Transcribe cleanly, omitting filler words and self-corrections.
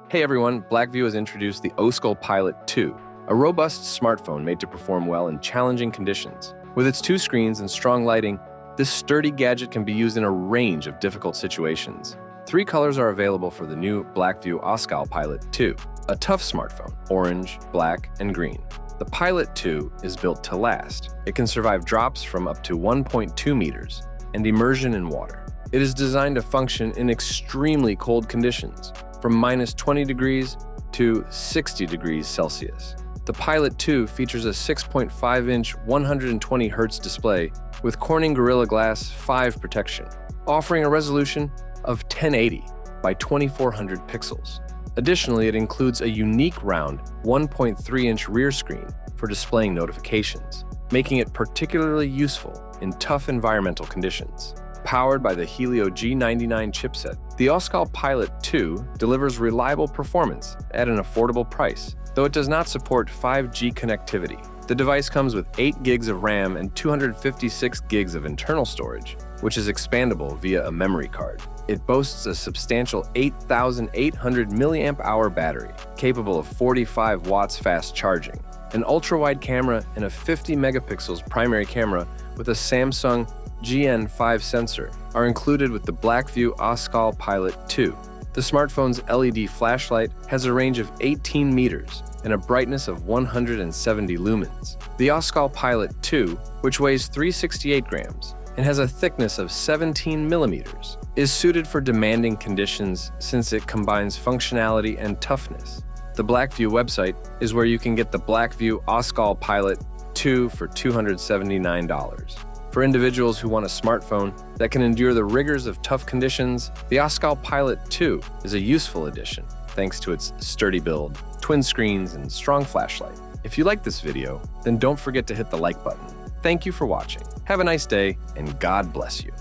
Hey everyone, Blackview has introduced the Oscal Pilot 2, a robust smartphone made to perform well in challenging conditions. With its 2 screens and strong lighting, this sturdy gadget can be used in a range of difficult situations. 3 colors are available for the new Blackview Oscal Pilot 2, a tough smartphone: orange, black, and green. The Pilot 2 is built to last. It can survive drops from up to 1.2 meters and immersion in water. It is designed to function in extremely cold conditions, from minus 20 degrees to 60 degrees Celsius. The Pilot 2 features a 6.5-inch 120Hz display with Corning Gorilla Glass 5 protection, offering a resolution of 1080 by 2400 pixels. Additionally, it includes a unique round 1.3-inch rear screen for displaying notifications, making it particularly useful in tough environmental conditions. Powered by the Helio G99 chipset, the Oscal Pilot 2 delivers reliable performance at an affordable price, though it does not support 5G connectivity. The device comes with 8 gigs of RAM and 256 gigs of internal storage, which is expandable via a memory card. It boasts a substantial 8,800 mAh battery, capable of 45 watts fast charging, an ultra-wide camera, and a 50 megapixels primary camera with a Samsung GN5 sensor are included with the Blackview Oscal Pilot 2. The smartphone's LED flashlight has a range of 18 meters and a brightness of 170 lumens. The Oscal Pilot 2, which weighs 368 grams and has a thickness of 17 millimeters, is suited for demanding conditions since it combines functionality and toughness. The Blackview website is where you can get the Blackview Oscal Pilot 2 for $279. For individuals who want a smartphone that can endure the rigors of tough conditions, the Oscal Pilot 2 is a useful addition thanks to its sturdy build, twin screens, and strong flashlight. If you like this video, then don't forget to hit the like button. Thank you for watching. Have a nice day, and God bless you.